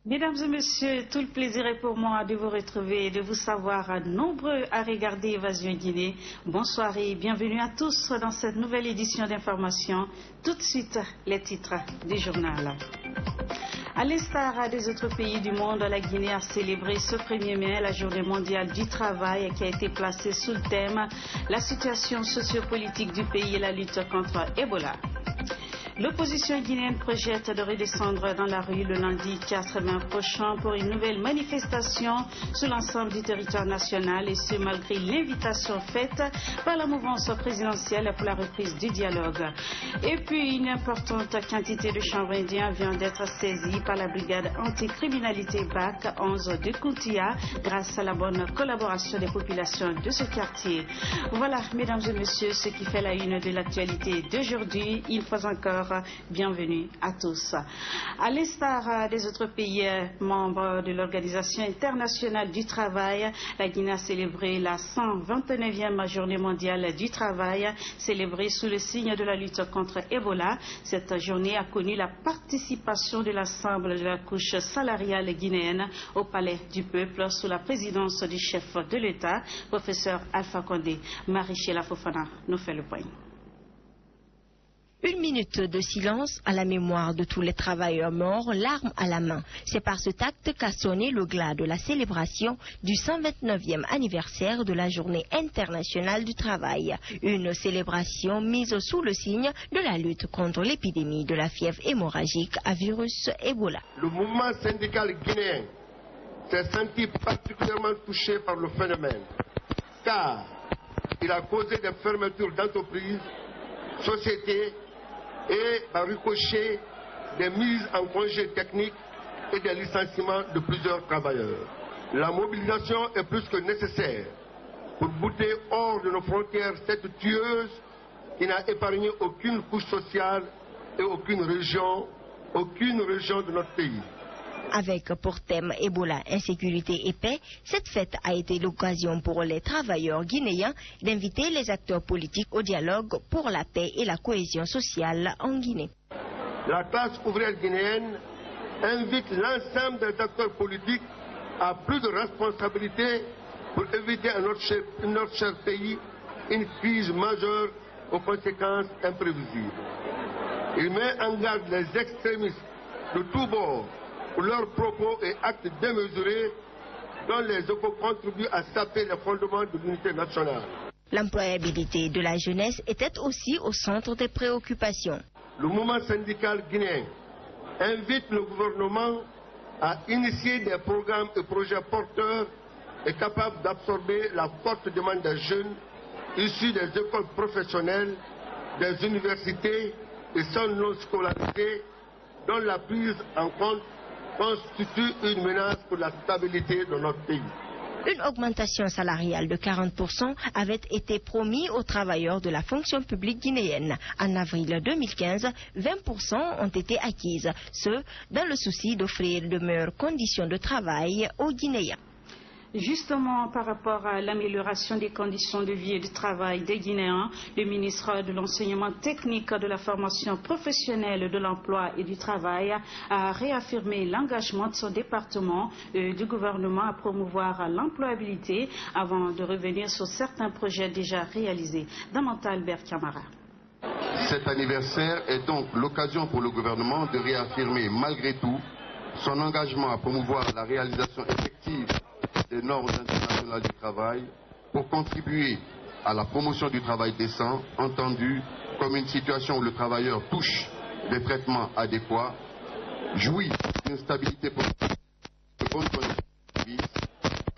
Mesdames et messieurs, tout le plaisir est pour moi de vous retrouver et de vous savoir nombreux à regarder Évasion Guinée. Bonsoir et bienvenue à tous dans cette nouvelle édition d'information. Tout de suite, les titres du journal. À l'instar des autres pays du monde, la Guinée a célébré ce 1er mai la journée mondiale du travail qui a été placée sous le thème « La situation sociopolitique du pays et la lutte contre Ebola ». L'opposition guinéenne projette de redescendre dans la rue le lundi 4 mai prochain pour une nouvelle manifestation sur l'ensemble du territoire national et ce malgré l'invitation faite par la mouvance présidentielle pour la reprise du dialogue. Et puis une importante quantité de chanvre indien vient d'être saisie par la brigade anticriminalité BAC 11 de Kountia grâce à la bonne collaboration des populations de ce quartier. Voilà, mesdames et messieurs, ce qui fait la une de l'actualité d'aujourd'hui. Une fois encore, bienvenue à tous. À l'instar des autres pays membres de l'Organisation internationale du travail, la Guinée a célébré la 129e journée mondiale du travail, célébrée sous le signe de la lutte contre Ebola. Cette journée a connu la participation de l'ensemble de la couche salariale guinéenne au Palais du Peuple sous la présidence du chef de l'État, professeur Alpha Condé. Marie-Chéla Fofana nous fait le point. Une minute de silence à la mémoire de tous les travailleurs morts, l'arme à la main. C'est par cet acte qu'a sonné le glas de la célébration du 129e anniversaire de la Journée internationale du travail. Une célébration mise sous le signe de la lutte contre l'épidémie de la fièvre hémorragique à virus Ebola. Le mouvement syndical guinéen s'est senti particulièrement touché par le phénomène, car il a causé des fermetures d'entreprises, sociétés, et par ricochet des mises en congé techniques et des licenciements de plusieurs travailleurs. La mobilisation est plus que nécessaire pour bouter hors de nos frontières cette tueuse qui n'a épargné aucune couche sociale et aucune région de notre pays. Avec pour thème Ebola, insécurité et paix, cette fête a été l'occasion pour les travailleurs guinéens d'inviter les acteurs politiques au dialogue pour la paix et la cohésion sociale en Guinée. La classe ouvrière guinéenne invite l'ensemble des acteurs politiques à plus de responsabilité pour éviter à notre cher pays une crise majeure aux conséquences imprévisibles. Il met en garde les extrémistes de tous bords pour leurs propos et actes démesurés dont les échos contribuent à saper les fondements de l'unité nationale. L'employabilité de la jeunesse était aussi au centre des préoccupations. Le mouvement syndical guinéen invite le gouvernement à initier des programmes et projets porteurs et capables d'absorber la forte demande des jeunes issus des écoles professionnelles, des universités et sans non-scolarité, dont la prise en compte constitue une menace pour la stabilité de notre pays. Une augmentation salariale de 40% avait été promise aux travailleurs de la fonction publique guinéenne. En avril 2015, 20% ont été acquises, ce dans le souci d'offrir de meilleures conditions de travail aux Guinéens. Justement, par rapport à l'amélioration des conditions de vie et de travail des Guinéens, le ministre de l'Enseignement technique, de la formation professionnelle, de l'emploi et du travail a réaffirmé l'engagement de son département et du gouvernement à promouvoir l'employabilité avant de revenir sur certains projets déjà réalisés. Damanta Albert Camara. Cet anniversaire est donc l'occasion pour le gouvernement de réaffirmer malgré tout son engagement à promouvoir la réalisation effective des normes internationales du travail pour contribuer à la promotion du travail décent, entendu comme une situation où le travailleur touche des traitements adéquats, jouit d'une stabilité politique, de bonnes conditions de service,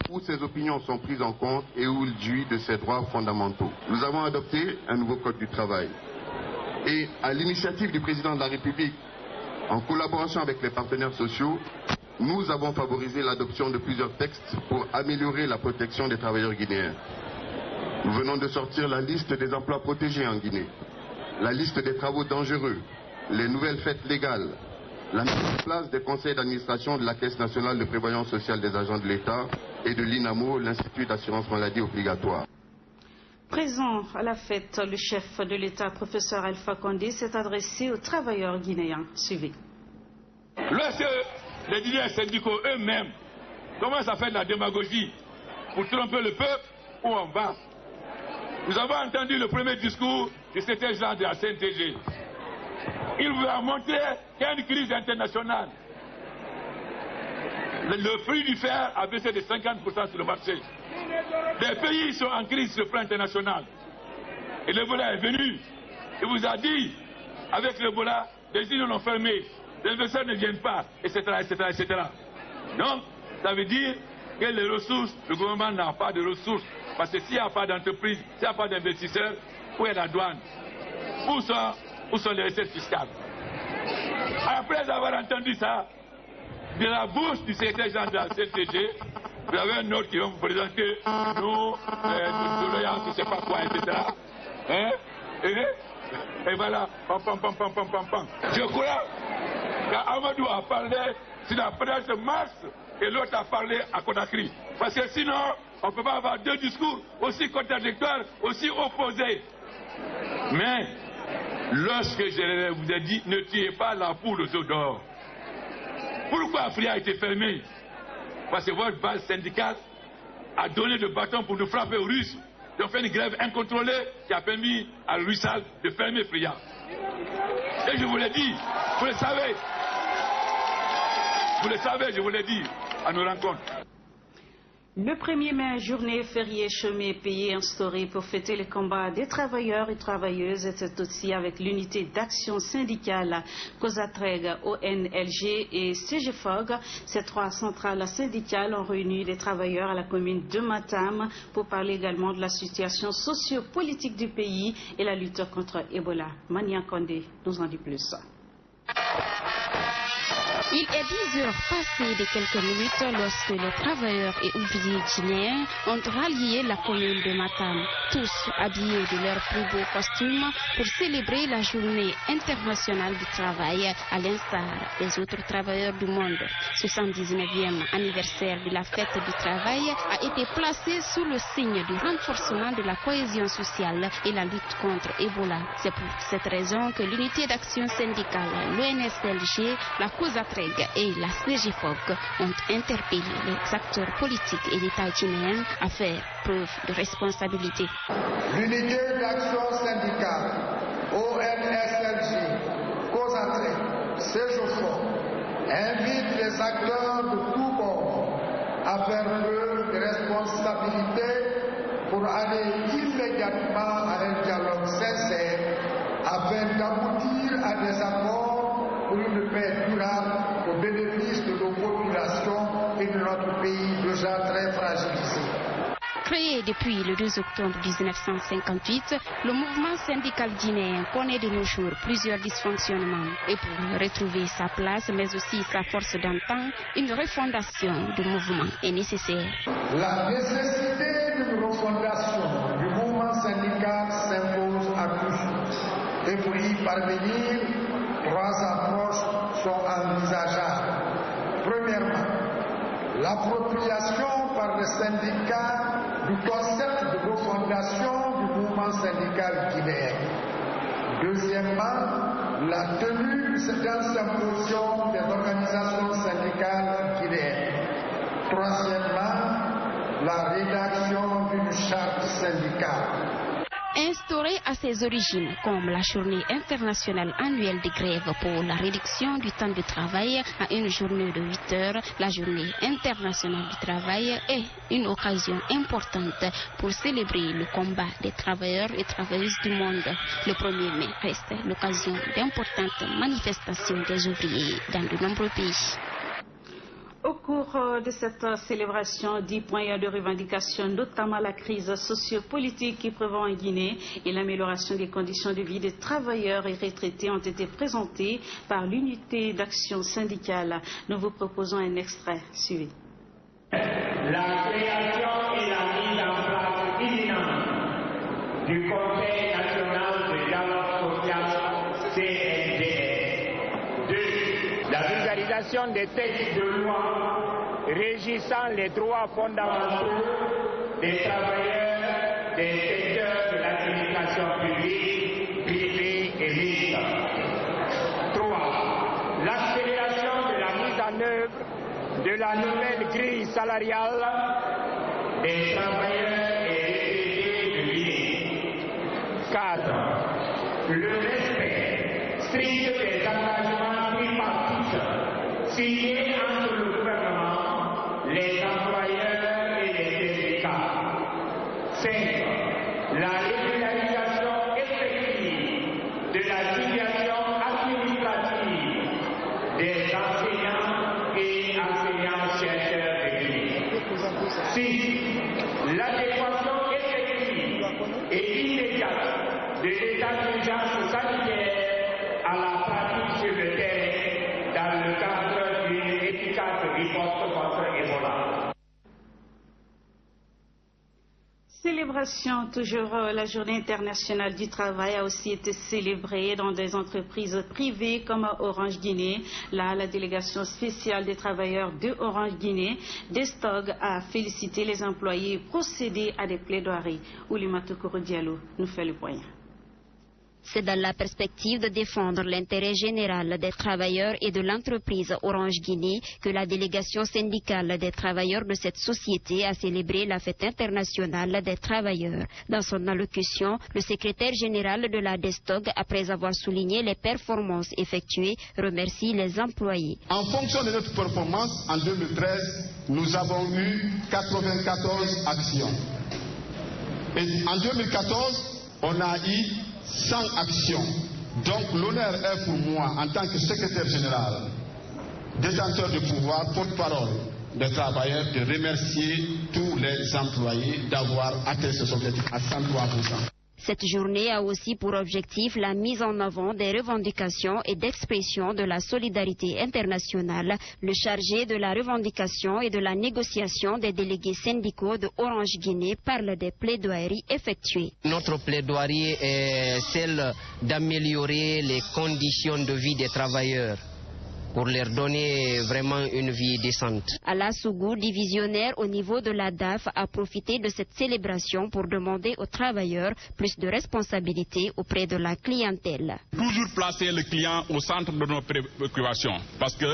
où ses opinions sont prises en compte et où il jouit de ses droits fondamentaux. Nous avons adopté un nouveau code du travail et à l'initiative du président de la République, en collaboration avec les partenaires sociaux, nous avons favorisé l'adoption de plusieurs textes pour améliorer la protection des travailleurs guinéens. Nous venons de sortir la liste des emplois protégés en Guinée, la liste des travaux dangereux, les nouvelles fêtes légales, la mise en place des conseils d'administration de la Caisse nationale de prévoyance sociale des agents de l'État et de l'INAMO, l'Institut d'assurance maladie obligatoire. Présent à la fête, le chef de l'État, professeur Alpha Condé, s'est adressé aux travailleurs guinéens. Suivez. Lorsque les leaders syndicaux eux-mêmes commencent à faire de la démagogie pour tromper le peuple, où on va. Nous avons entendu le premier discours du secrétaire général de la CNTG. Il vous a montré qu'il y a une crise internationale. Le prix du fer a baissé de 50% sur le marché. Les pays sont en crise sur le plan international. Et l'Ebola est venu. Il vous a dit, avec l'Ebola, les usines l'ont fermé, les investisseurs ne viennent pas, etc., etc., etc. Donc, ça veut dire que les ressources, le gouvernement n'a pas de ressources. Parce que s'il n'y a pas d'entreprise, s'il n'y a pas d'investisseurs, où est la douane? Où sont les recettes fiscales? Après avoir entendu ça, de la bouche du secrétaire général de la CNTG, vous avez un autre qui va vous présenter nous, je ne sais pas quoi, etc. Hein? Et voilà, pam, pam, pam, pam, pam, pam, pam. Je crois qu'Amadou a parlé sur la presse de mars et l'autre a parlé à Conakry. Parce que sinon, on ne peut pas avoir deux discours aussi contradictoires, aussi opposés. Mais, lorsque je vous ai dit, ne tuez pas la poule aux œufs d'or. Pourquoi Afria a été fermée? Parce que votre base syndicale a donné le bâton pour nous frapper aux Russes. Ils ont fait une grève incontrôlée qui a permis à Russal de fermer Fria. Et je vous l'ai dit, vous le savez. Vous le savez, je vous l'ai dit à nos rencontres. Le 1er mai, journée fériée chômée payée instaurée pour fêter les combats des travailleurs et travailleuses, était aussi avec l'unité d'action syndicale COSATREG, ONLG et CGFOG. Ces trois centrales syndicales ont réuni les travailleurs à la commune de Matam pour parler également de la situation socio-politique du pays et la lutte contre Ebola. Mania Kondé nous en dit plus. Il est 10 heures passées de quelques minutes lorsque les travailleurs et ouvriers guinéens ont rallié la commune de Matam, tous habillés de leurs plus beaux costumes pour célébrer la journée internationale du travail à l'instar des autres travailleurs du monde. Ce 119e anniversaire de la fête du travail a été placé sous le signe du renforcement de la cohésion sociale et la lutte contre Ebola. C'est pour cette raison que l'unité d'action syndicale, l'ONSLG, la COSATREG et la CGFOG ont interpellé les acteurs politiques et l'État guinéen à faire preuve de responsabilité. L'unité d'action syndicale, ONSLG, COSATREG, CGFOG, invite les acteurs de tous bords à faire preuve de responsabilité pour aller immédiatement à un dialogue sincère afin d'aboutir à des accords pour une paix durable au bénéfice de nos populations et de notre pays déjà très fragilisé. Créé depuis le 2 octobre 1958, le mouvement syndical guinéen connaît de nos jours plusieurs dysfonctionnements. Et pour retrouver sa place, mais aussi sa force d'antan, une refondation du mouvement est nécessaire. La nécessité d'une refondation du mouvement syndical s'impose à tous. Et pour y parvenir, trois approches sont envisageables. Premièrement, l'appropriation par les syndicats du concept de refondation du mouvement syndical guinéen. Deuxièmement, la tenue d'un symposium des organisations syndicales guinéennes. Troisièmement, la rédaction d'une charte syndicale. Instaurée à ses origines comme la journée internationale annuelle de grève pour la réduction du temps de travail à une journée de 8 heures, la journée internationale du travail est une occasion importante pour célébrer le combat des travailleurs et travailleuses du monde. Le 1er mai reste l'occasion d'importantes manifestations des ouvriers dans de nombreux pays. Au cours de cette célébration, 10 points de revendication, notamment la crise sociopolitique qui prévaut en Guinée et l'amélioration des conditions de vie des travailleurs et retraités, ont été présentés par l'unité d'action syndicale. Nous vous proposons un extrait. Suivez. La création et la mise en place imminente du Conseil national de dialogue social CNDS. La vulgarisation des textes de loi régissant les droits fondamentaux des travailleurs des secteurs de l'administration publique, privée et mixte. 3. L'accélération de la mise en en œuvre de la nouvelle grille salariale des travailleurs et retraités de Guinée. 4. Le respect strict des engagements tripartites signés entre le gouvernement, les employeurs et les syndicats. 5. La régularisation effective de la situation administrative des enseignants et enseignants-chercheurs de Guinée. 6. L'adéquation effective et immédiate de l'état d'urgence sanitaire à la pratique sur le terrain dans le cadre d'une efficace riposte contre Ebola. Célébration, toujours la journée internationale du travail a aussi été célébrée dans des entreprises privées comme Orange Guinée. Là, la délégation spéciale des travailleurs de Orange Guinée, Destog, a félicité les employés et procédé à des plaidoiries. Oulimatou Koro Diallo nous fait le point. C'est dans la perspective de défendre l'intérêt général des travailleurs et de l'entreprise Orange Guinée que la délégation syndicale des travailleurs de cette société a célébré la fête internationale des travailleurs. Dans son allocution, le secrétaire général de la DESTOG, après avoir souligné les performances effectuées, remercie les employés. En fonction de notre performance, en 2013, nous avons eu 94 actions. Et en 2014, on a eu 100 actions. Donc l'honneur est pour moi, en tant que secrétaire général, détenteur de pouvoir, porte-parole des travailleurs, de remercier tous les employés d'avoir atteint ce objectif à 103%. Cette journée a aussi pour objectif la mise en avant des revendications et d'expression de la solidarité internationale. Le chargé de la revendication et de la négociation des délégués syndicaux de Orange Guinée parle des plaidoiries effectuées. Notre plaidoirie est celle d'améliorer les conditions de vie des travailleurs, pour leur donner vraiment une vie décente. Ala Sougou, divisionnaire au niveau de la DAF, a profité de cette célébration pour demander aux travailleurs plus de responsabilités auprès de la clientèle. Toujours placer le client au centre de nos préoccupations, parce que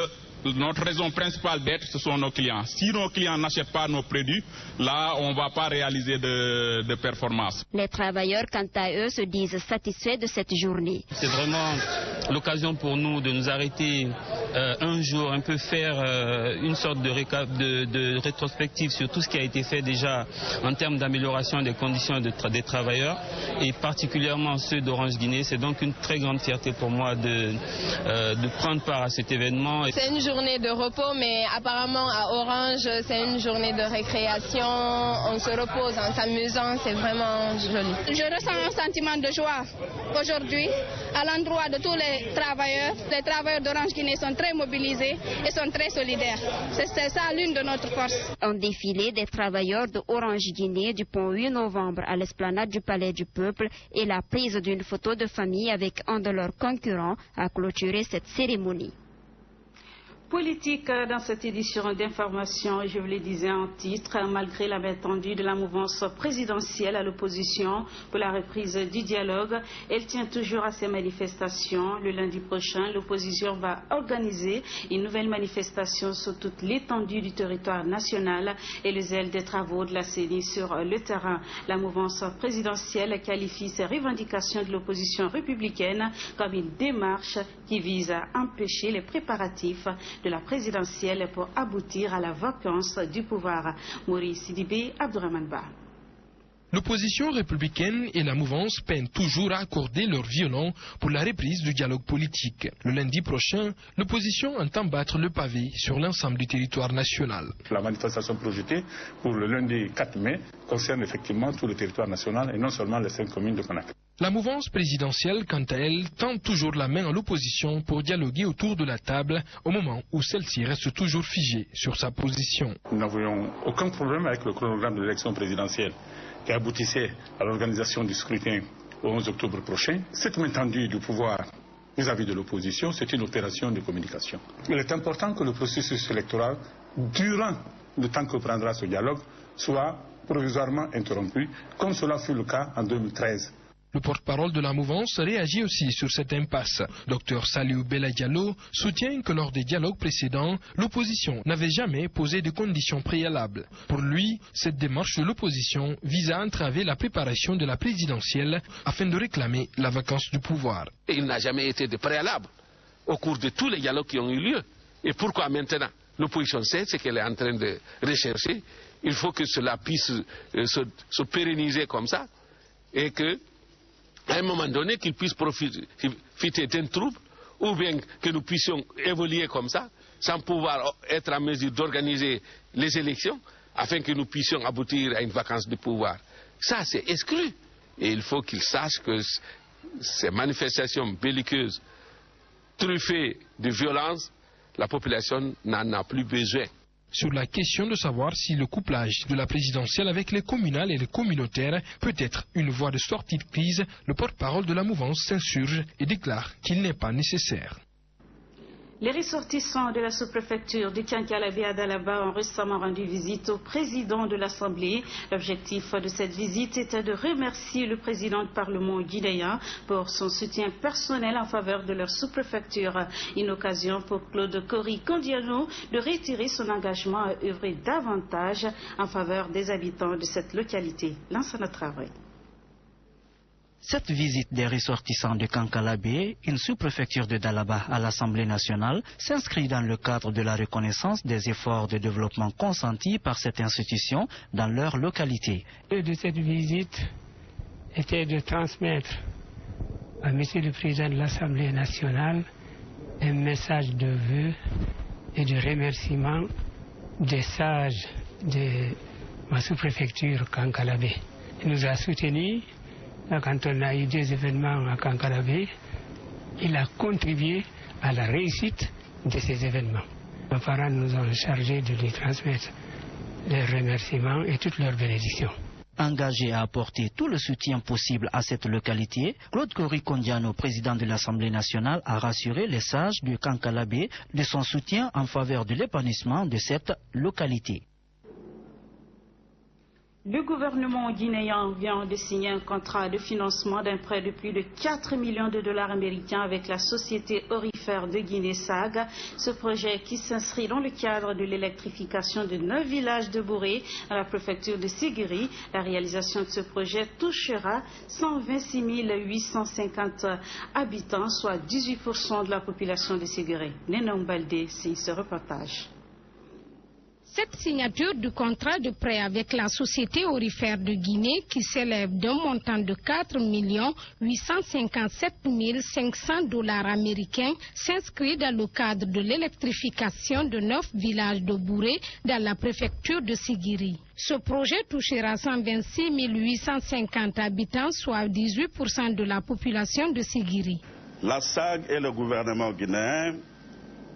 notre raison principale d'être, ce sont nos clients. Si nos clients n'achètent pas nos produits, là, on ne va pas réaliser de performance. Les travailleurs, quant à eux, se disent satisfaits de cette journée. C'est vraiment l'occasion pour nous de nous arrêter un jour, un peu faire une sorte de rétrospective sur tout ce qui a été fait déjà en termes d'amélioration des conditions des travailleurs, et particulièrement ceux d'Orange Guinée. C'est donc une très grande fierté pour moi de prendre part à cet événement. C'est une journée de repos, mais apparemment à Orange, c'est une journée de récréation. On se repose en s'amusant, c'est vraiment joli. Je ressens un sentiment de joie aujourd'hui à l'endroit de tous les travailleurs. Les travailleurs d'Orange Guinée sont très mobilisés et sont très solidaires. C'est ça l'une de notre force. Un défilé des travailleurs de Orange Guinée du pont 8 novembre à l'esplanade du Palais du Peuple et la prise d'une photo de famille avec un de leurs concurrents a clôturé cette cérémonie. Politique dans cette édition d'information, je vous le disais en titre, malgré la main tendue de la mouvance présidentielle à l'opposition pour la reprise du dialogue, elle tient toujours à ses manifestations. Le lundi prochain, l'opposition va organiser une nouvelle manifestation sur toute l'étendue du territoire national et le zèle des travaux de la CENI sur le terrain. La mouvance présidentielle qualifie ces revendications de l'opposition républicaine comme une démarche qui vise à empêcher les préparatifs de la présidentielle pour aboutir à la vacance du pouvoir. Maurice Sidibé, Abdourahmane Ba. L'opposition républicaine et la mouvance peinent toujours à accorder leur violon pour la reprise du dialogue politique. Le lundi prochain, l'opposition entend battre le pavé sur l'ensemble du territoire national. La manifestation projetée pour le lundi 4 mai concerne effectivement tout le territoire national et non seulement les 5 communes de Conakry. La mouvance présidentielle, quant à elle, tend toujours la main à l'opposition pour dialoguer autour de la table au moment où celle-ci reste toujours figée sur sa position. Nous n'avions aucun problème avec le chronogramme de l'élection présidentielle qui aboutissait à l'organisation du scrutin au 11 octobre prochain. Cette main tendue du pouvoir vis-à-vis de l'opposition, c'est une opération de communication. Il est important que le processus électoral, durant le temps que prendra ce dialogue, soit provisoirement interrompu, comme cela fut le cas en 2013. Le porte-parole de la mouvance réagit aussi sur cette impasse. Dr Saliou Bella Diallo soutient que lors des dialogues précédents, l'opposition n'avait jamais posé de conditions préalables. Pour lui, cette démarche de l'opposition vise à entraver la préparation de la présidentielle afin de réclamer la vacance du pouvoir. Il n'a jamais été de préalable au cours de tous les dialogues qui ont eu lieu. Et pourquoi maintenant? L'opposition sait ce qu'elle est en train de rechercher. Il faut que cela puisse se pérenniser comme ça et que, à un moment donné, qu'il puisse profiter d'un trouble ou bien que nous puissions évoluer comme ça sans pouvoir être en mesure d'organiser les élections afin que nous puissions aboutir à une vacance de pouvoir. Ça, c'est exclu. Et il faut qu'ils sachent que ces manifestations belliqueuses truffées de violence, la population n'en a plus besoin. Sur la question de savoir si le couplage de la présidentielle avec les communales et les communautaires peut être une voie de sortie de crise, le porte-parole de la mouvance s'insurge et déclare qu'il n'est pas nécessaire. Les ressortissants de la sous-préfecture du Kankalabé à Dalaba ont récemment rendu visite au président de l'Assemblée. L'objectif de cette visite était de remercier le président du Parlement guinéen pour son soutien personnel en faveur de leur sous-préfecture. Une occasion pour Claude Kori Kondiano de retirer son engagement à œuvrer davantage en faveur des habitants de cette localité. Lansana Traoré. Cette visite des ressortissants de Kankalabé, une sous-préfecture de Dalaba à l'Assemblée nationale, s'inscrit dans le cadre de la reconnaissance des efforts de développement consentis par cette institution dans leur localité. Le but de cette visite était de transmettre à M. le Président de l'Assemblée nationale un message de vœux et de remerciement des sages de ma sous-préfecture Kankalabé. Il nous a soutenus. Quand on a eu des événements à Kankalabé, il a contribué à la réussite de ces événements. Nos parents nous ont chargés de lui transmettre leurs remerciements et toutes leurs bénédictions. Engagé à apporter tout le soutien possible à cette localité, Claude Kori Kondiano, président de l'Assemblée nationale, a rassuré les sages de Kankalabé de son soutien en faveur de l'épanouissement de cette localité. Le gouvernement guinéen vient de signer un contrat de financement d'un prêt de plus de 4 millions de dollars américains avec la société aurifère de Guinée-SAG. Ce projet qui s'inscrit dans le cadre de l'électrification de 9 villages de Bouré à la préfecture de Sigiri. La réalisation de ce projet touchera 126 850 habitants, soit 18% de la population de Sigiri. Nénom Baldé signe ce reportage. Cette signature du contrat de prêt avec la Société aurifère de Guinée, qui s'élève d'un montant de 4 857 500 dollars américains, s'inscrit dans le cadre de l'électrification de 9 villages de Bouré dans la préfecture de Sigiri. Ce projet touchera 126 850 habitants, soit 18% de la population de Sigiri. La SAG et le gouvernement guinéen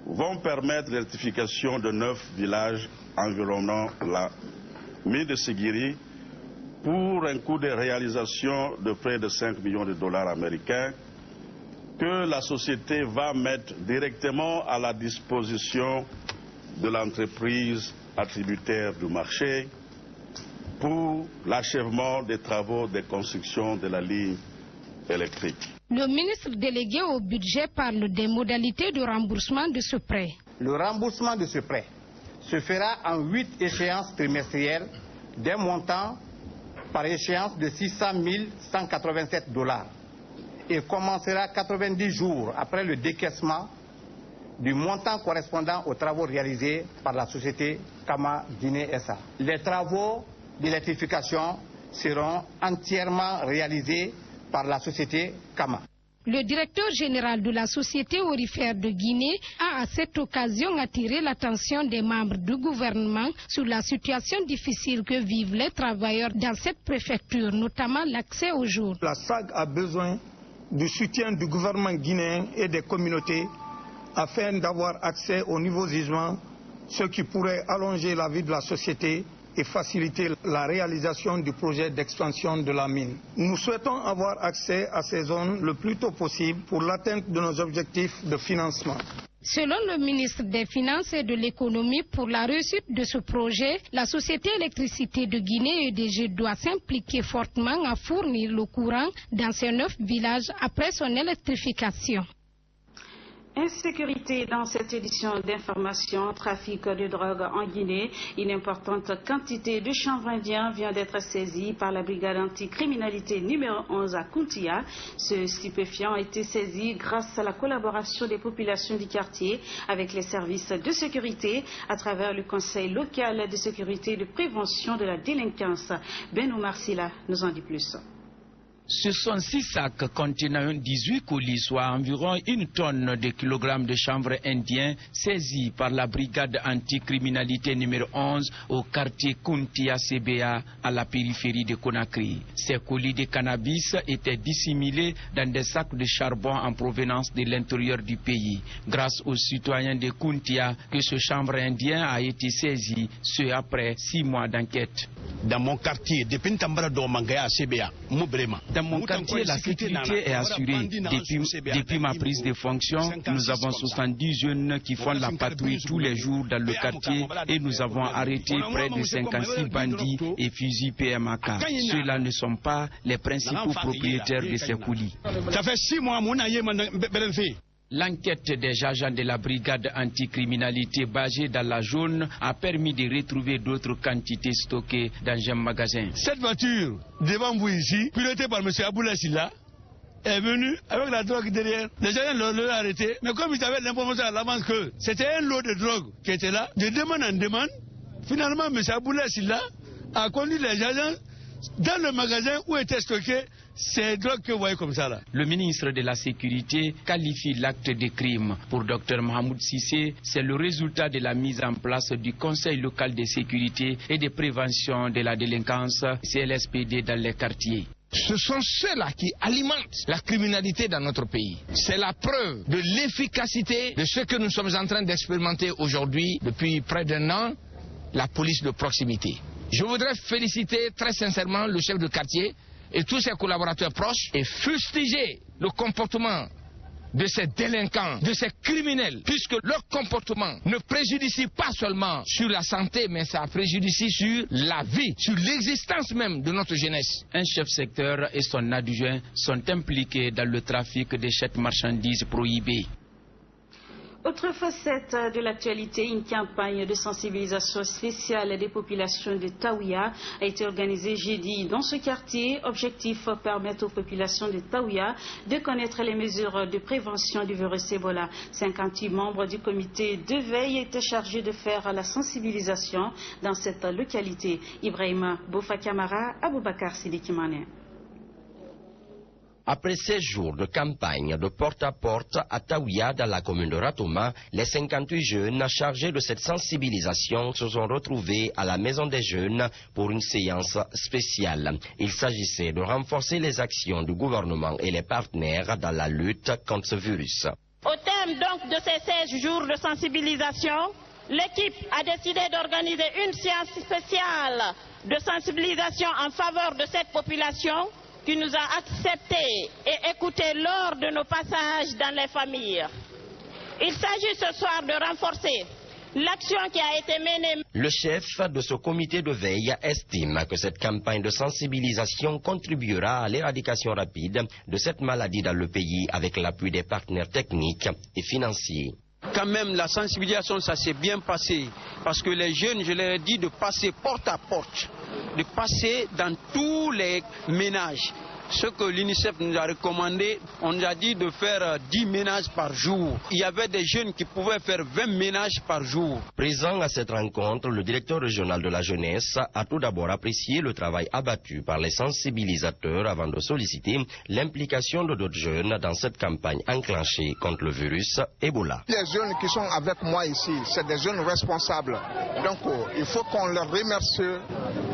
vont permettre l'électrification de 9 villages environnant la mine de Sigiri pour un coût de réalisation de près de 5 millions de dollars américains que la société va mettre directement à la disposition de l'entreprise attributaire du marché pour l'achèvement des travaux de construction de la ligne électrique. Le ministre délégué au budget parle des modalités de remboursement de ce prêt. Le remboursement de ce prêt se fera en 8 échéances trimestrielles d'un montant par échéance de 600 187 dollars et commencera 90 jours après le décaissement du montant correspondant aux travaux réalisés par la société Kama Guinée SA. Les travaux d'électrification seront entièrement réalisés par la société Kama. Le directeur général de la Société aurifère de Guinée a à cette occasion attiré l'attention des membres du gouvernement sur la situation difficile que vivent les travailleurs dans cette préfecture, notamment l'accès au jour. La SAG a besoin du soutien du gouvernement guinéen et des communautés afin d'avoir accès aux nouveaux gisements, ce qui pourrait allonger la vie de la société et faciliter la réalisation du projet d'expansion de la mine. Nous souhaitons avoir accès à ces zones le plus tôt possible pour l'atteinte de nos objectifs de financement. Selon le ministre des Finances et de l'Économie, pour la réussite de ce projet, la Société électricité de Guinée EDG doit s'impliquer fortement à fournir le courant dans ces 9 villages après son électrification. Insécurité dans cette édition d'information, trafic de drogue en Guinée. Une importante quantité de chanvre indien vient d'être saisie par la brigade anticriminalité numéro 11 à Kuntia. Ce stupéfiant a été saisi grâce à la collaboration des populations du quartier avec les services de sécurité à travers le Conseil local de sécurité et de prévention de la délinquance. Benoît Marsila nous en dit plus. Ce sont 6 sacs contenant 18 colis, soit environ 1 tonne de kilogrammes de chanvre indien saisis par la brigade anticriminalité numéro 11 au quartier Kuntia CBA à la périphérie de Conakry. Ces colis de cannabis étaient dissimulés dans des sacs de charbon en provenance de l'intérieur du pays. Grâce aux citoyens de Kuntia que ce chanvre indien a été saisi, ce après 6 mois d'enquête. Dans mon quartier, depuis Ntambara Domangaya à CBA, dans mon quartier, la sécurité est assurée. Depuis ma prise de fonction, nous avons 70 jeunes qui font la patrouille tous les jours dans le quartier et nous avons arrêté près de 56 bandits et fusils PMAK. Ceux-là ne sont pas les principaux propriétaires de ces colis. Ça fait 6 mois, L'enquête des agents de la brigade anticriminalité basée dans la zone a permis de retrouver d'autres quantités stockées dans un magasin. Cette voiture devant vous ici, pilotée par M. Aboula Silla, est venue avec la drogue derrière. Les gens l'ont arrêté, mais comme ils avaient l'information à l'avance que c'était un lot de drogue qui était là, de demande en demande, finalement M. Aboula Silla a conduit les agents dans le magasin où étaient stockés ces drogues que vous voyez comme ça là. Le ministre de la Sécurité qualifie l'acte de crime. Pour Dr Mohamed Sissé, c'est le résultat de la mise en place du Conseil local de sécurité et de prévention de la délinquance, CLSPD, dans les quartiers. Ce sont ceux-là qui alimentent la criminalité dans notre pays. C'est la preuve de l'efficacité de ce que nous sommes en train d'expérimenter aujourd'hui depuis près d'1 an, la police de proximité. Je voudrais féliciter très sincèrement le chef de quartier et tous ses collaborateurs proches et fustiger le comportement de ces délinquants, de ces criminels, puisque leur comportement ne préjudicie pas seulement sur la santé, mais ça préjudicie sur la vie, sur l'existence même de notre jeunesse. Un chef secteur et son adjoint sont impliqués dans le trafic de cette marchandise prohibée. Autre facette de l'actualité, une campagne de sensibilisation spéciale des populations de Taouya a été organisée jeudi dans ce quartier. Objectif, permettre aux populations de Taouya de connaître les mesures de prévention du virus Ebola. 58 membres du comité de veille étaient chargés de faire la sensibilisation dans cette localité. Ibrahima Boufa Kamara, Aboubakar Sidikimane. Après 16 jours de campagne de porte-à-porte à Taouya dans la commune de Ratouma, les 58 jeunes chargés de cette sensibilisation se sont retrouvés à la maison des jeunes pour une séance spéciale. Il s'agissait de renforcer les actions du gouvernement et les partenaires dans la lutte contre ce virus. Au terme donc de ces 16 jours de sensibilisation, l'équipe a décidé d'organiser une séance spéciale de sensibilisation en faveur de cette population qui nous a acceptés et écoutés lors de nos passages dans les familles. Il s'agit ce soir de renforcer l'action qui a été menée. Le chef de ce comité de veille estime que cette campagne de sensibilisation contribuera à l'éradication rapide de cette maladie dans le pays avec l'appui des partenaires techniques et financiers. Quand même, la sensibilisation, ça s'est bien passé. Parce que les jeunes, je leur ai dit de passer porte à porte, de passer dans tous les ménages. Ce que l'UNICEF nous a recommandé, on nous a dit de faire 10 ménages par jour. Il y avait des jeunes qui pouvaient faire 20 ménages par jour. Présent à cette rencontre, le directeur régional de la jeunesse a tout d'abord apprécié le travail abattu par les sensibilisateurs avant de solliciter l'implication de d'autres jeunes dans cette campagne enclenchée contre le virus Ebola. Les jeunes qui sont avec moi ici, c'est des jeunes responsables. Donc il faut qu'on leur remercie.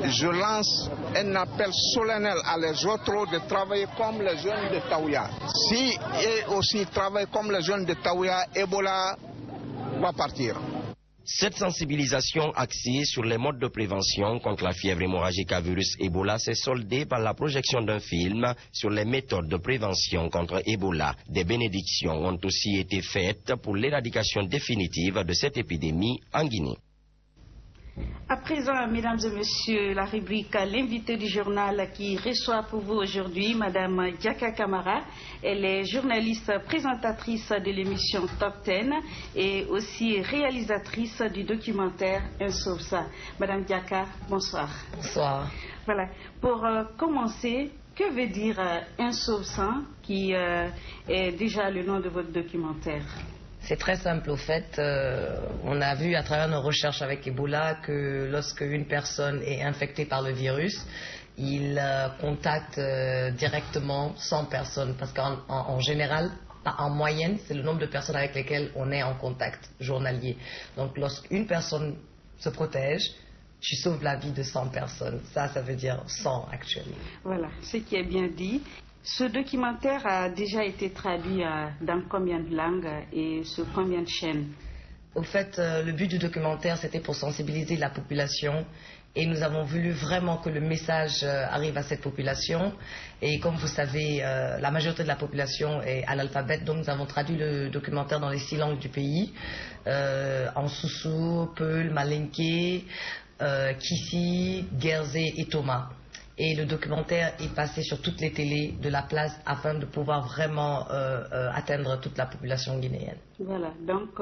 Je lance un appel solennel à les autres de travailler comme les jeunes de Taouya. Si eux aussi travaillent comme les jeunes de Taouya, Ebola va partir. Cette sensibilisation axée sur les modes de prévention contre la fièvre hémorragique à virus Ebola s'est soldée par la projection d'un film sur les méthodes de prévention contre Ebola. Des bénédictions ont aussi été faites pour l'éradication définitive de cette épidémie en Guinée. À présent, mesdames et messieurs, la rubrique L'invité du journal qui reçoit pour vous aujourd'hui Madame Diaka Camara. Elle est journaliste présentatrice de l'émission Top 10 et aussi réalisatrice du documentaire Un Sauve-ça. Madame Diaka, bonsoir. Bonsoir. Voilà. Pour commencer, que veut dire Un Sauve-ça qui est déjà le nom de votre documentaire? C'est très simple au fait. On a vu à travers nos recherches avec Ebola que lorsque une personne est infectée par le virus, il contacte directement 100 personnes. Parce qu'en général, en moyenne, c'est le nombre de personnes avec lesquelles on est en contact journalier. Donc lorsqu'une personne se protège, tu sauves la vie de 100 personnes. Ça veut dire 100 actuellement. Voilà, ce qui est bien dit. Ce documentaire a déjà été traduit dans combien de langues et sur combien de chaînes? Au fait, le but du documentaire, c'était pour sensibiliser la population. Et nous avons voulu vraiment que le message arrive à cette population. Et comme vous savez, la majorité de la population est analphabète. Donc nous avons traduit le documentaire dans les 6 langues du pays. En Soussou, Peul, Malinké, Kissi, Guerzé et Thomas. Et le documentaire est passé sur toutes les télés de la place afin de pouvoir vraiment atteindre toute la population guinéenne. Voilà, donc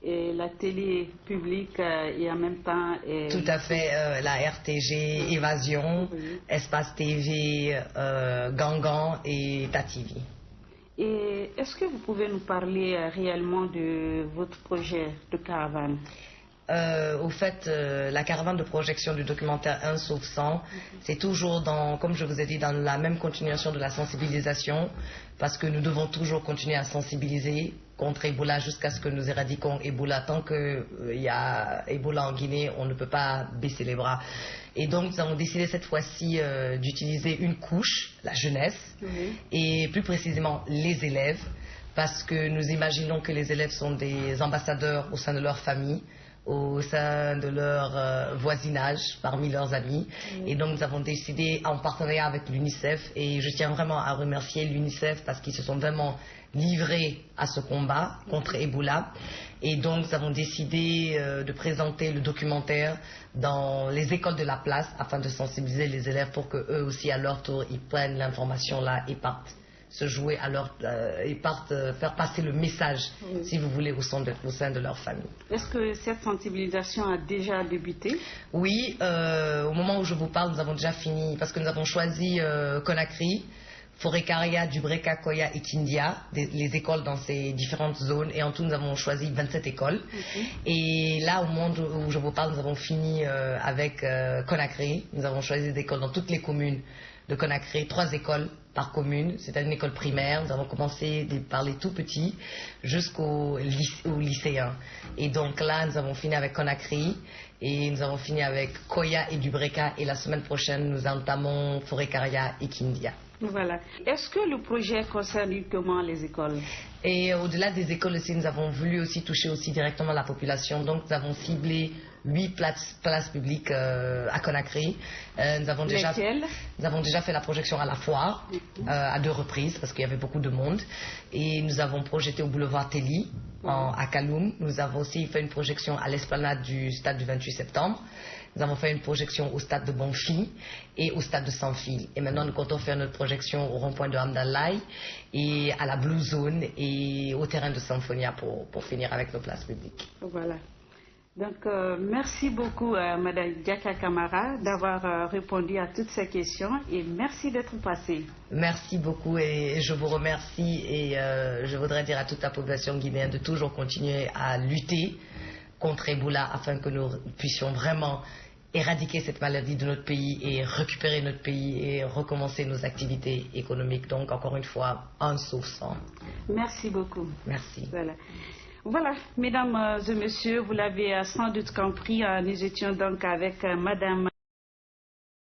et la télé publique et en même temps... Tout à fait, la RTG, Évasion, oui. Espace TV, Gangan et TATV. Et est-ce que vous pouvez nous parler réellement de votre projet de caravane? Au fait, la caravane de projection du documentaire Un Sauve-ça, c'est toujours comme je vous ai dit, dans la même continuation de la sensibilisation, parce que nous devons toujours continuer à sensibiliser contre Ebola jusqu'à ce que nous éradiquons Ebola. Tant qu'il y a Ebola en Guinée, on ne peut pas baisser les bras. Et donc, nous avons décidé cette fois-ci d'utiliser une couche, la jeunesse, et plus précisément les élèves, parce que nous imaginons que les élèves sont des ambassadeurs au sein de leur famille, au sein de leur voisinage, parmi leurs amis. Et donc nous avons décidé, en partenariat avec l'UNICEF, et je tiens vraiment à remercier l'UNICEF parce qu'ils se sont vraiment livrés à ce combat contre Ebola. Et donc nous avons décidé de présenter le documentaire dans les écoles de la place afin de sensibiliser les élèves pour qu'eux aussi à leur tour ils prennent l'information là et partent se jouer et partent faire passer le message, si vous voulez, au sein de leur famille. Est-ce que cette sensibilisation a déjà débuté? Oui, au moment où je vous parle, nous avons déjà fini, parce que nous avons choisi Conakry, Forêt-Karia, Dubreka, Koya et Kindia, les écoles dans ces différentes zones, et en tout nous avons choisi 27 écoles. Et là, au moment où je vous parle, nous avons fini avec Conakry. Nous avons choisi des écoles dans toutes les communes de Conakry, 3 écoles par commune, c'est une école primaire. Nous avons commencé par les tout petits jusqu'aux lycéens. Et donc là, nous avons fini avec Conakry et nous avons fini avec Koya et Dubreka. Et la semaine prochaine, nous entamons Forêt-Karia et Kindia. Voilà. Est-ce que le projet concerne uniquement les écoles? Et au-delà des écoles aussi, nous avons voulu aussi toucher aussi directement la population. Donc nous avons ciblé 8 places publiques à Conakry. Nous avons déjà fait la projection à la foire à 2 reprises parce qu'il y avait beaucoup de monde. Et nous avons projeté au boulevard Telly à Kaloum. Nous avons aussi fait une projection à l'esplanade du stade du 28 septembre. Nous avons fait une projection au stade de Bonfi et au stade de Saint-Fil. Et maintenant, nous comptons faire notre projection au rond-point de Hamdallah et à la Blue Zone et au terrain de Symphonia pour finir avec nos places publiques. Voilà. Donc, merci beaucoup à Mme Diaka Camara d'avoir répondu à toutes ces questions et merci d'être passée. Merci beaucoup et je vous remercie et je voudrais dire à toute la population guinéenne de toujours continuer à lutter contre Ebola afin que nous puissions vraiment éradiquer cette maladie de notre pays et récupérer notre pays et recommencer nos activités économiques. Donc, encore une fois, Un Sauve-ça. Merci beaucoup. Merci. Voilà, mesdames et messieurs, vous l'avez sans doute compris, nous étions donc avec Madame